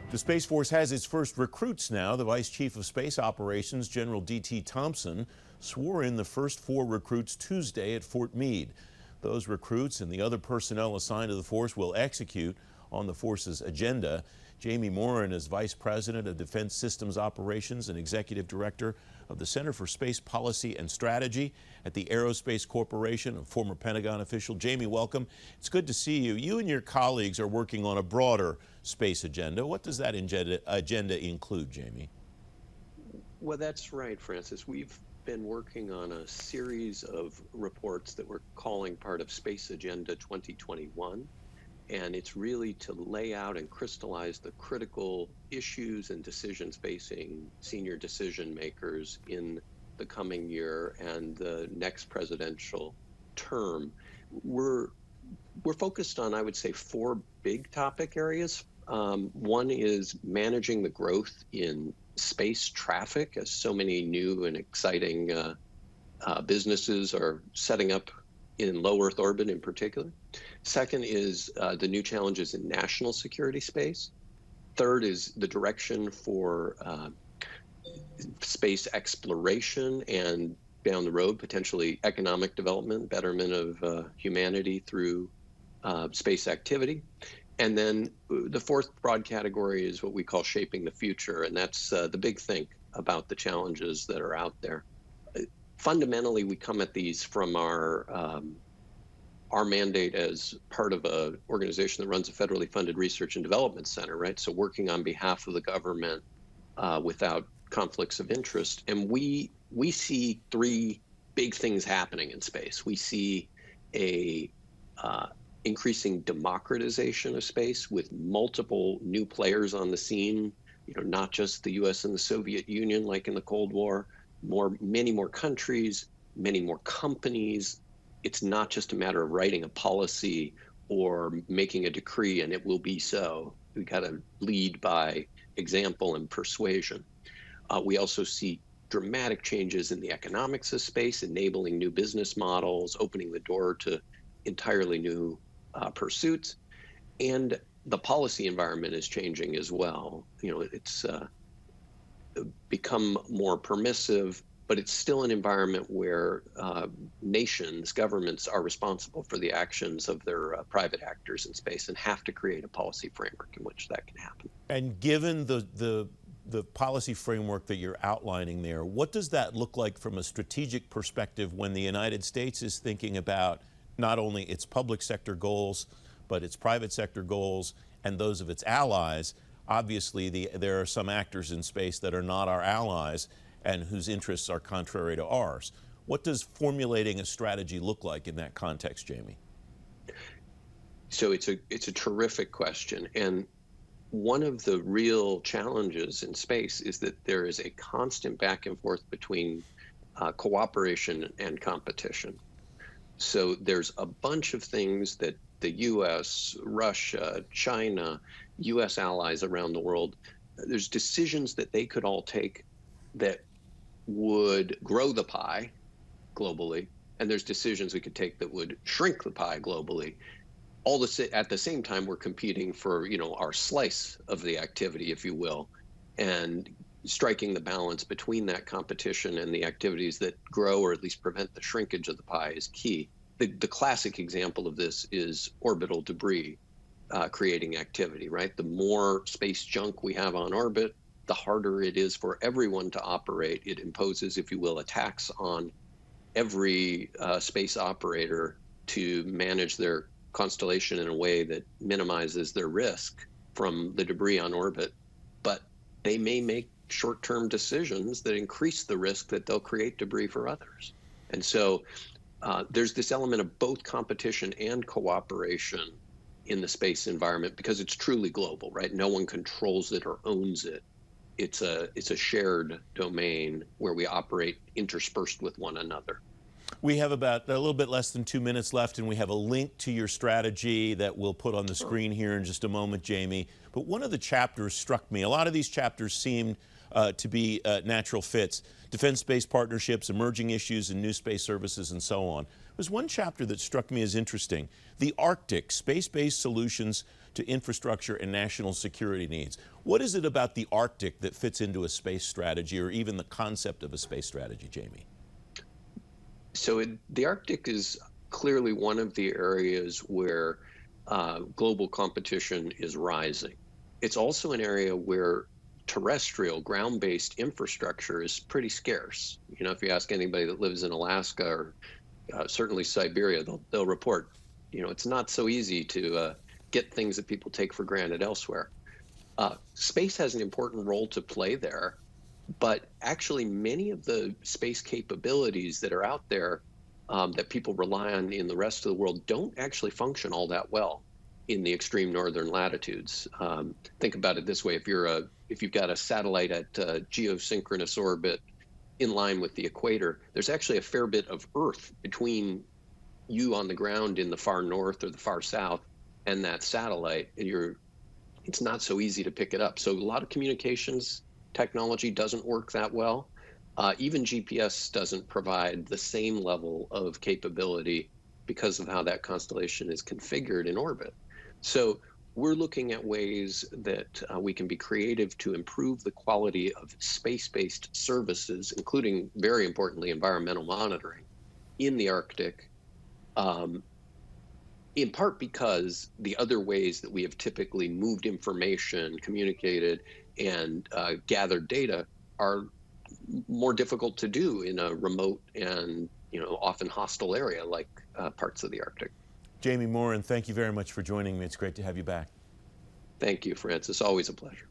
The Space Force has its first recruits now. The Vice Chief of Space Operations, General D.T. Thompson, swore in the first 4 recruits Tuesday at Fort Meade. Those recruits and the other personnel assigned to the force will execute on the force's agenda. Jamie Morin is Vice President of Defense Systems Operations and Executive Director of the Center for Space Policy and Strategy at the Aerospace Corporation, a former Pentagon official. Jamie, welcome. It's good to see you. You and your colleagues are working on a broader space agenda. What does that agenda include, Jamie? Well, that's right, Francis. We've been working on a series of reports that we're calling part of Space Agenda 2021. And it's really to lay out and crystallize the critical issues and decisions facing senior decision makers in the coming year and the next presidential term. We're focused on, I would say, 4 big topic areas. One is managing the growth in space traffic, as so many new and exciting businesses are setting up in low Earth orbit in particular. Second is the new challenges in national security space. Third is the direction for space exploration and down the road, potentially economic development, betterment of humanity through space activity. And then the 4th broad category is what we call shaping the future. And that's the big think about the challenges that are out there. Fundamentally, we come at these from our mandate as part of an organization that runs a federally funded research and development center, right? So working on behalf of the government without conflicts of interest. And we see 3 big things happening in space. We see a increasing democratization of space with multiple new players on the scene, not just the US and the Soviet Union like in the Cold War, many more countries, many more companies. It's not just a matter of writing a policy or making a decree and it will be so. We got to lead by example and persuasion. We also see dramatic changes in the economics of space, enabling new business models, opening the door to entirely new pursuits. And the policy environment is changing as well. It's become more permissive, but it's still an environment where nations, governments are responsible for the actions of their private actors in space and have to create a policy framework in which that can happen. And given the policy framework that you're outlining there, what does that look like from a strategic perspective when the United States is thinking about not only its public sector goals, but its private sector goals and those of its allies? Obviously, there are some actors in space that are not our allies and whose interests are contrary to ours. What does formulating a strategy look like in that context, Jamie? So it's a terrific question. And one of the real challenges in space is that there is a constant back and forth between cooperation and competition. So there's a bunch of things that the US, Russia, China, US allies around the world, there's decisions that they could all take that would grow the pie globally, and there's decisions we could take that would shrink the pie globally. At the same time, we're competing for our slice of the activity, if you will, and striking the balance between that competition and the activities that grow or at least prevent the shrinkage of the pie is key. The classic example of this is orbital debris creating activity, right? The more space junk we have on orbit, the harder it is for everyone to operate. It imposes, if you will, a tax on every space operator to manage their constellation in a way that minimizes their risk from the debris on orbit. But they may make short-term decisions that increase the risk that they'll create debris for others. And so there's this element of both competition and cooperation in the space environment because it's truly global, right? No one controls it or owns it. It's a shared domain where we operate interspersed with one another. We have about a little bit less than 2 minutes left, and we have a link to your strategy that we'll put on the screen here in just a moment, Jamie. But one of the chapters struck me. A lot of these chapters seemed to be natural fits. Defense-based partnerships, emerging issues in new space services, and so on. There's one chapter that struck me as interesting. The Arctic, space-based solutions to infrastructure and national security needs. What is it about the Arctic that fits into a space strategy, or even the concept of a space strategy, Jamie? So the Arctic is clearly one of the areas where global competition is rising. It's also an area where terrestrial, ground-based infrastructure is pretty scarce. You know, if you ask anybody that lives in Alaska or certainly Siberia, they'll report, you know, it's not so easy to get things that people take for granted elsewhere. Space has an important role to play there, but actually many of the space capabilities that are out there that people rely on in the rest of the world don't actually function all that well in the extreme northern latitudes. Think about it this way: if you've got a satellite at geosynchronous orbit in line with the equator, there's actually a fair bit of Earth between you on the ground in the far north or the far south and that satellite, and it's not so easy to pick it up. So a lot of communications technology doesn't work that well. Even GPS doesn't provide the same level of capability because of how that constellation is configured in orbit. So we're looking at ways that we can be creative to improve the quality of space-based services, including, very importantly, environmental monitoring in the Arctic, in part because the other ways that we have typically moved information, communicated, and gathered data are more difficult to do in a remote and, you know, often hostile area like parts of the Arctic. Jamie Morin, thank you very much for joining me. It's great to have you back. Thank you, Francis. Always a pleasure.